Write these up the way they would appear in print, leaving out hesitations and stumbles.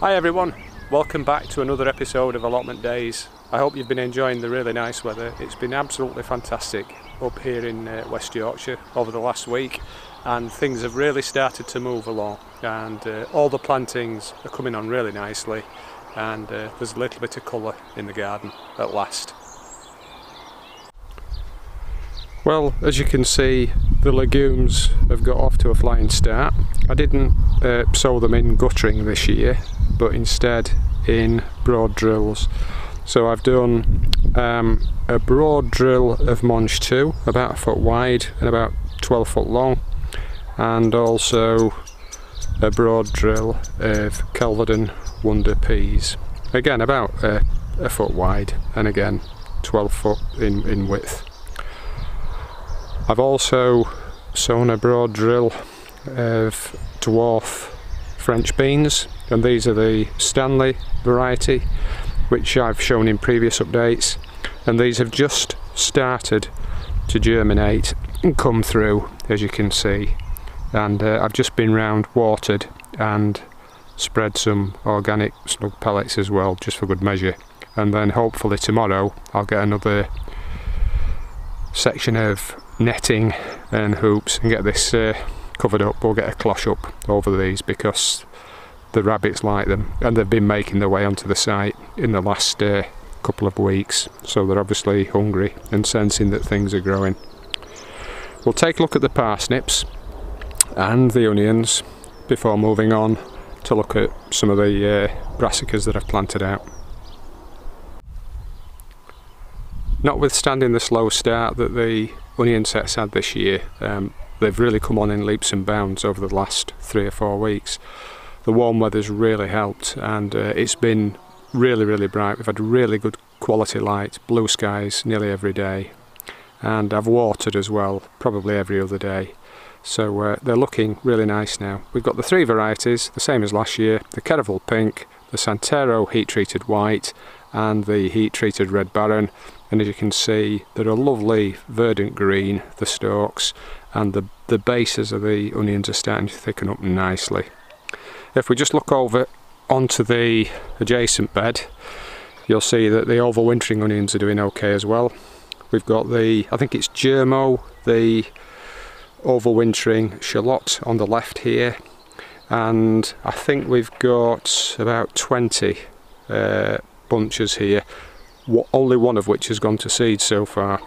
Hi everyone, welcome back to another episode of Allotment Days. I hope you've been enjoying the really nice weather. It's been absolutely fantastic up here in West Yorkshire over the last week, and things have really started to move along, and all the plantings are coming on really nicely, and there's a little bit of colour in the garden at last. Well, as you can see, the legumes have got off to a flying start. I didn't sow them in guttering this year, but instead in broad drills. So I've done a broad drill of Monge 2, about a foot wide and about 12 foot long, and also a broad drill of Kelvedon Wonder Peas, again about a foot wide and again 12 foot in width. I've also sown a broad drill of dwarf French beans, and these are the Stanley variety, which I've shown in previous updates, and these have just started to germinate and come through, as you can see, and I've just been round, watered and spread some organic snug pellets as well, just for good measure, and then hopefully tomorrow I'll get another section of netting and hoops and get this covered up. We'll get a cloche up over these because the rabbits like them, and they've been making their way onto the site in the last couple of weeks, so they're obviously hungry and sensing that things are growing. We'll take a look at the parsnips and the onions before moving on to look at some of the brassicas that I've planted out. Notwithstanding the slow start that the onion sets had this year, they've really come on in leaps and bounds over the last 3 or 4 weeks. The warm weather's really helped, and it's been really bright. We've had really good quality light, blue skies nearly every day, and I've watered as well, probably every other day. So they're looking really nice now. We've got the 3 varieties, the same as last year: the Caravel Pink, the Santero Heat Treated White, and the Heat Treated Red Baron. And as you can see, they're a lovely verdant green, the stalks, and the bases of the onions are starting to thicken up nicely. If we just look over onto the adjacent bed, you'll see that the overwintering onions are doing okay as well. We've got the, I think it's Germo, the overwintering shallot on the left here, and I think we've got about 20 bunches here, only one of which has gone to seed so far.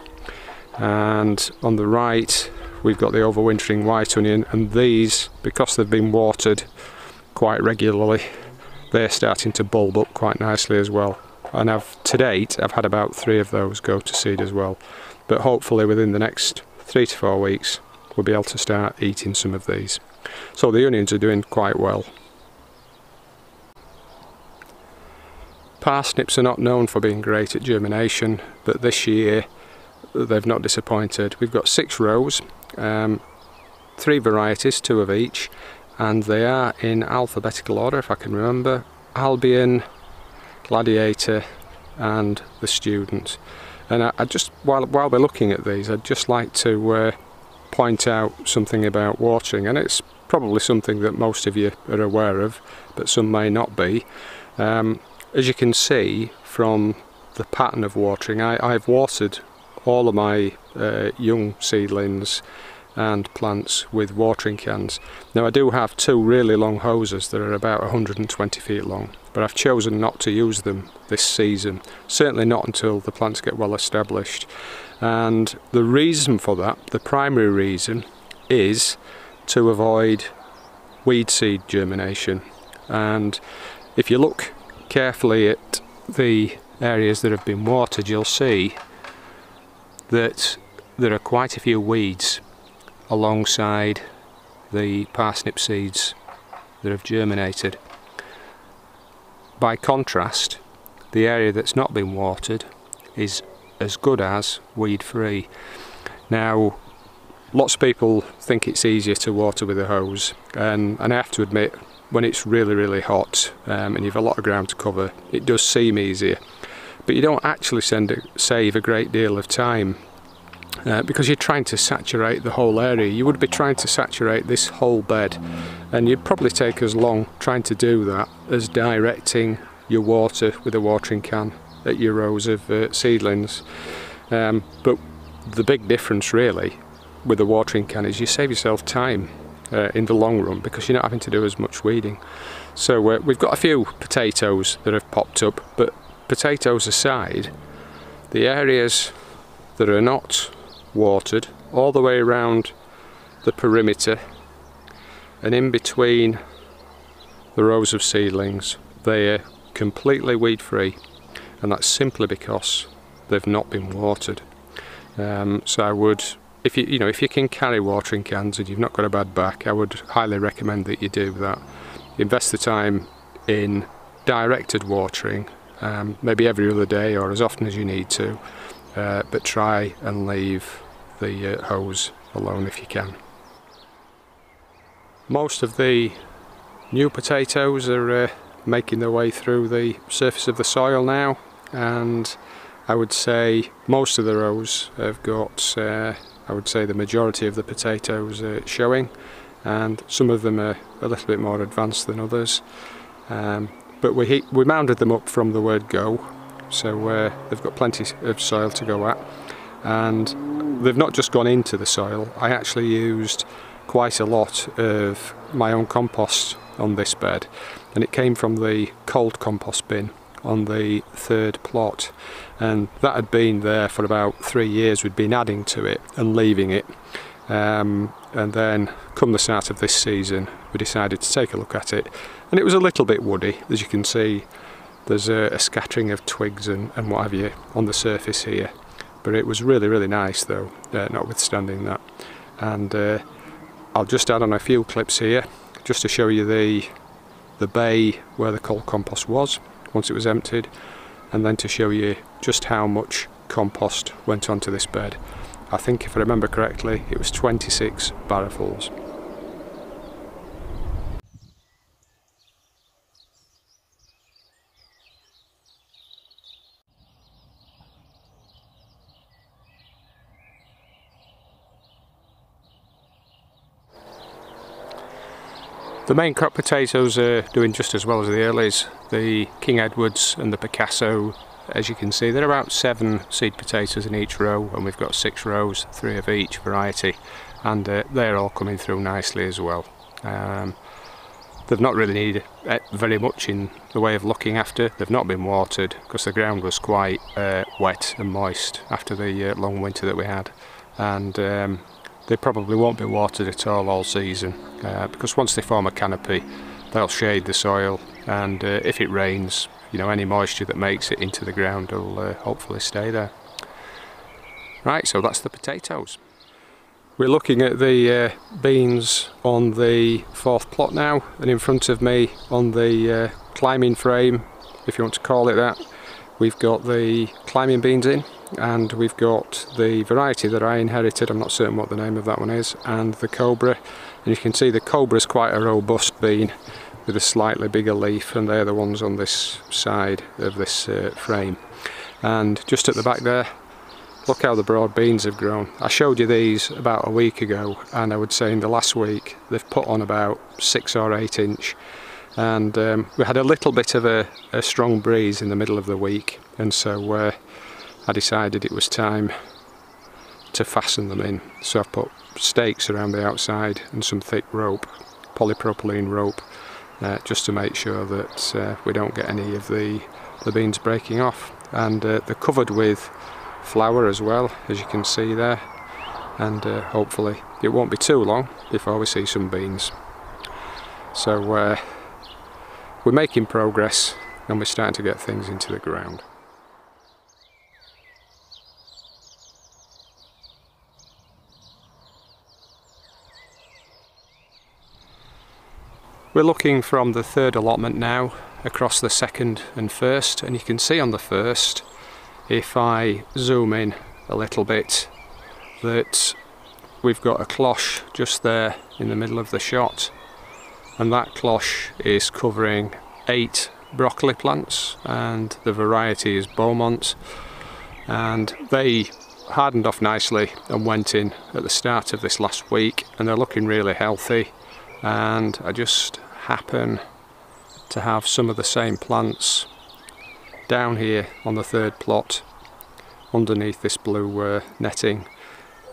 And on the right we've got the overwintering white onion, and these, because they've been watered quite regularly, they're starting to bulb up quite nicely as well. And to date I've had about 3 of those go to seed as well, but hopefully within the next 3 to 4 weeks we'll be able to start eating some of these. So the onions are doing quite well. Parsnips are not known for being great at germination, but this year they've not disappointed. We've got 6 rows, 3 varieties, 2 of each, and they are in alphabetical order, if I can remember: Albion, Gladiator and the Student. And I just, while we're looking at these, I'd just like to point out something about watering, and it's probably something that most of you are aware of, but some may not be. As you can see from the pattern of watering, I've watered all of my young seedlings and plants with watering cans. Now I do have 2 really long hoses that are about 120 feet long, but I've chosen not to use them this season, certainly not until the plants get well established. And the reason for that, the primary reason, is to avoid weed seed germination. And if you look carefully at the areas that have been watered, you'll see that there are quite a few weeds alongside the parsnip seeds that have germinated. By contrast, the area that's not been watered is as good as weed free. Now, lots of people think it's easier to water with a hose, and I have to admit, when it's really hot and you've a lot of ground to cover, it does seem easier, but you don't actually save a great deal of time because you're trying to saturate the whole area. You would be trying to saturate this whole bed, and you'd probably take as long trying to do that as directing your water with a watering can at your rows of seedlings. But the big difference really with a watering can is you save yourself time in the long run, because you're not having to do as much weeding. So we've got a few potatoes that have popped up, but potatoes aside, the areas that are not watered all the way around the perimeter and in between the rows of seedlings, they're completely weed free, and that's simply because they've not been watered. So I would, if you can carry watering cans and you've not got a bad back, I would highly recommend that you do that. Invest the time in directed watering, maybe every other day or as often as you need to, but try and leave the hose alone if you can. Most of the new potatoes are making their way through the surface of the soil now, and I would say most of the rows have got, I would say the majority of the potatoes showing, and some of them are a little bit more advanced than others. But we mounded them up from the word go, so they've got plenty of soil to go at, and they've not just gone into the soil. I actually used quite a lot of my own compost on this bed, and it came from the cold compost bin on the third plot, and that had been there for about 3 years. We'd been adding to it and leaving it, and then come the start of this season we decided to take a look at it, and it was a little bit woody. As you can see, there's a scattering of twigs and what have you on the surface here, but it was really nice though, notwithstanding that. And I'll just add on a few clips here just to show you the bay where the cold compost was once it was emptied, and then to show you just how much compost went onto this bed. I think if I remember correctly it was 26 barrelfuls. The main crop potatoes are doing just as well as the earlies. The King Edwards and the Picasso, as you can see, there are about 7 seed potatoes in each row, and we've got 6 rows, 3 of each variety, and they're all coming through nicely as well. They've not really needed very much in the way of looking after. They've not been watered because the ground was quite wet and moist after the long winter that we had, and they probably won't be watered at all season, because once they form a canopy they'll shade the soil, and if it rains, any moisture that makes it into the ground will hopefully stay there. Right, so that's the potatoes. We're looking at the beans on the 4th plot now, and in front of me on the climbing frame, if you want to call it that, we've got the climbing beans in, and we've got the variety that I inherited, I'm not certain what the name of that one is, and the Cobra. And you can see the Cobra is quite a robust bean with a slightly bigger leaf, and they're the ones on this side of this frame. And just at the back there, look how the broad beans have grown. I showed you these about a week ago, and I would say in the last week they've put on about 6 or 8 inch. And we had a little bit of a strong breeze in the middle of the week, and so I decided it was time to fasten them in. So I've put stakes around the outside and some thick rope, polypropylene rope, just to make sure that we don't get any of the beans breaking off. And they're covered with flour as well, as you can see there, and hopefully it won't be too long before we see some beans. So we're making progress, and we're starting to get things into the ground. We're looking from the 3rd allotment now across the 2nd and 1st, and you can see on the 1st, if I zoom in a little bit, that we've got a cloche just there in the middle of the shot, and that cloche is covering 8 broccoli plants, and the variety is Beaumont, and they hardened off nicely and went in at the start of this last week, and they're looking really healthy. And I just happen to have some of the same plants down here on the third plot underneath this blue netting,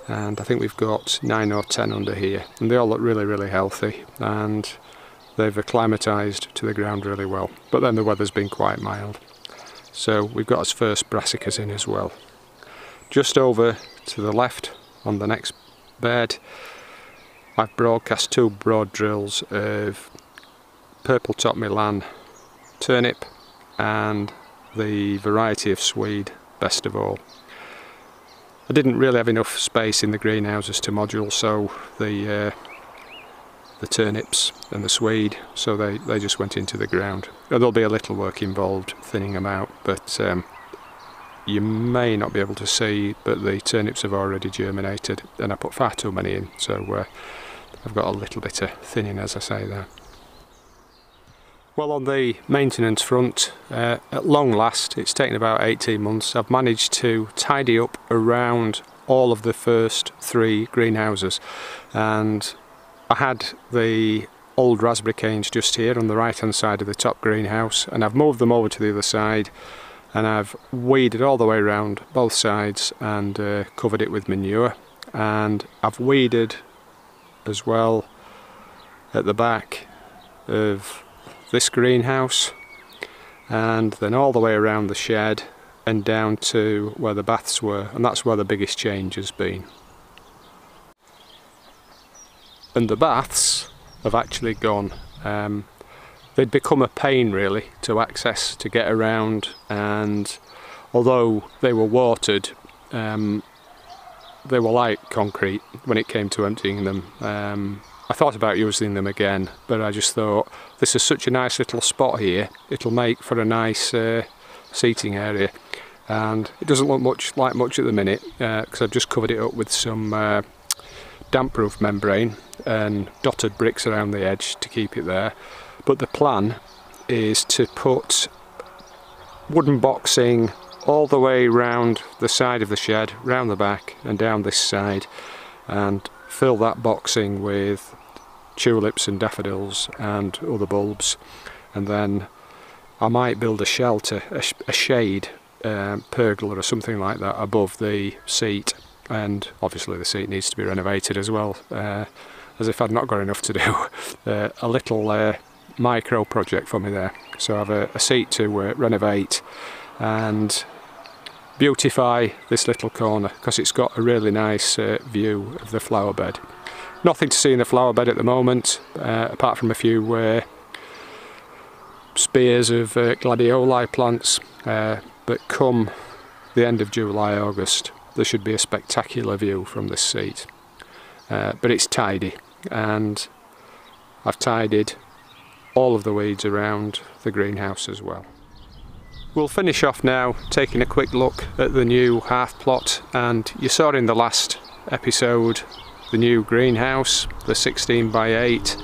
and I think we've got 9 or 10 under here, and they all look really healthy, and they've acclimatised to the ground really well. But then the weather's been quite mild, so we've got our first Brassicas in as well. Just over to the left on the next bed, I've broadcast 2 broad drills of purple top Milan turnip and the variety of Swede best of all. I didn't really have enough space in the greenhouses to module sow the turnips and the Swede, so they just went into the ground. There'll be a little work involved thinning them out, but you may not be able to see, but the turnips have already germinated, and I put far too many in, so I've got a little bit of thinning, as I say there. Well, on the maintenance front, at long last, it's taken about 18 months, I've managed to tidy up around all of the first 3 greenhouses, and I had the old raspberry canes just here on the right hand side of the top greenhouse, and I've moved them over to the other side, and I've weeded all the way around both sides and covered it with manure, and I've weeded as well at the back of this greenhouse, and then all the way around the shed and down to where the baths were, and that's where the biggest change has been. And the baths have actually gone. They'd become a pain really to access, to get around, and although they were watered, they were like concrete when it came to emptying them. I thought about using them again, but I just thought this is such a nice little spot here, it'll make for a nice seating area, and it doesn't look like much at the minute because I've just covered it up with some damp-proof membrane and dotted bricks around the edge to keep it there. But the plan is to put wooden boxing all the way round the side of the shed, round the back and down this side, and fill that boxing with tulips and daffodils and other bulbs, and then I might build a shelter, a shade pergola or something like that above the seat, and obviously the seat needs to be renovated as well, as if I'd not got enough to do. A little micro project for me there. So I have a seat to renovate and beautify this little corner, because it's got a really nice view of the flower bed. Nothing to see in the flower bed at the moment, apart from a few spears of gladioli plants, but come the end of July, August, there should be a spectacular view from this seat. But it's tidy, and I've tidied all of the weeds around the greenhouse as well. We'll finish off now taking a quick look at the new half plot, and you saw in the last episode the new greenhouse, the 16 by 8,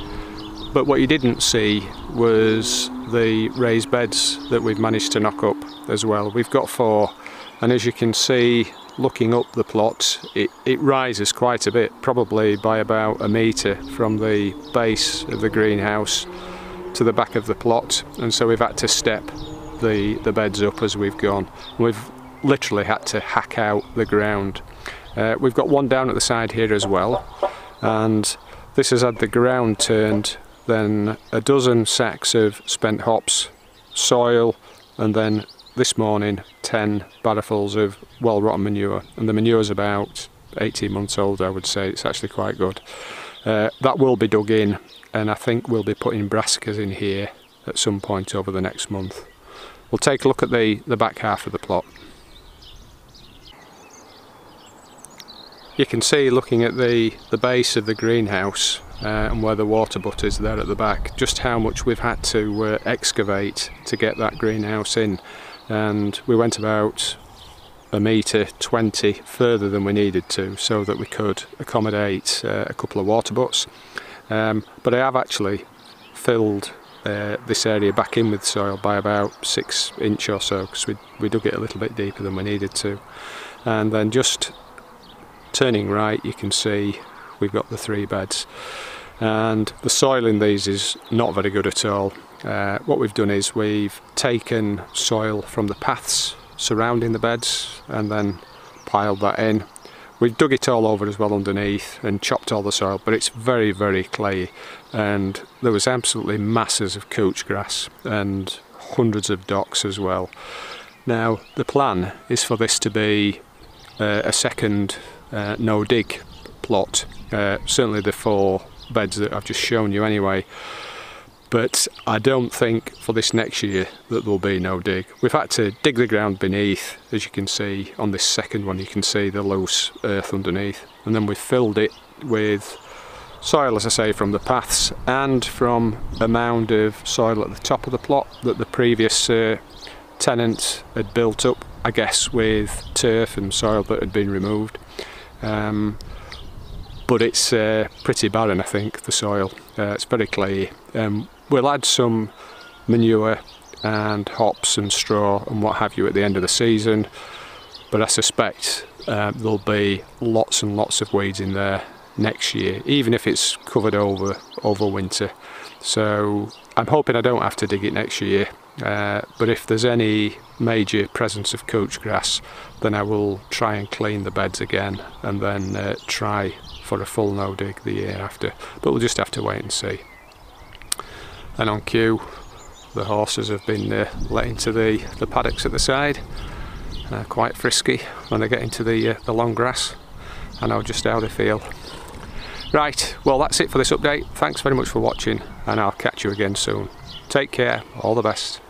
but what you didn't see was the raised beds that we've managed to knock up as well. We've got 4, and as you can see looking up the plot, it rises quite a bit, probably by about 1 metre from the base of the greenhouse to the back of the plot, and so we've had to step the beds up as we've gone. We've literally had to hack out the ground. We've got one down at the side here as well, and this has had the ground turned, then a dozen sacks of spent hops, soil, and then this morning 10 barrelfuls of well rotten manure, and the manure's about 18 months old, I would say. It's actually quite good. That will be dug in, and I think we'll be putting brassicas in here at some point over the next month. We'll take a look at the back half of the plot. You can see, looking at the base of the greenhouse and where the water butt is there at the back, just how much we've had to excavate to get that greenhouse in, and we went about 1.20 metre further than we needed to, so that we could accommodate a couple of water butts. But I have actually filled this area back in with soil by about 6 inch or so, because we dug it a little bit deeper than we needed to, and then just turning right, you can see we've got the 3 beds, and the soil in these is not very good at all. What we've done is we've taken soil from the paths surrounding the beds and then piled that in. We've dug it all over as well underneath and chopped all the soil, but it's very, very clayey, and there was absolutely masses of couch grass and hundreds of docks as well. Now the plan is for this to be a second no dig plot, certainly the 4 beds that I've just shown you anyway. But I don't think for this next year that there'll be no dig. We've had to dig the ground beneath, as you can see on this second one. You can see the loose earth underneath, and then we've filled it with soil, as I say, from the paths and from a mound of soil at the top of the plot that the previous tenant had built up, I guess with turf and soil that had been removed. But it's pretty barren, I think, the soil. It's very clayey. We'll add some manure and hops and straw and what have you at the end of the season, but I suspect there'll be lots and lots of weeds in there next year, even if it's covered over winter. So I'm hoping I don't have to dig it next year, but if there's any major presence of couch grass, then I will try and clean the beds again and then try for a full no dig the year after, but we'll just have to wait and see. And on cue, the horses have been let into the paddocks at the side. Quite frisky when they get into the long grass. I know just how they feel. Right, well that's it for this update. Thanks very much for watching, and I'll catch you again soon. Take care, all the best.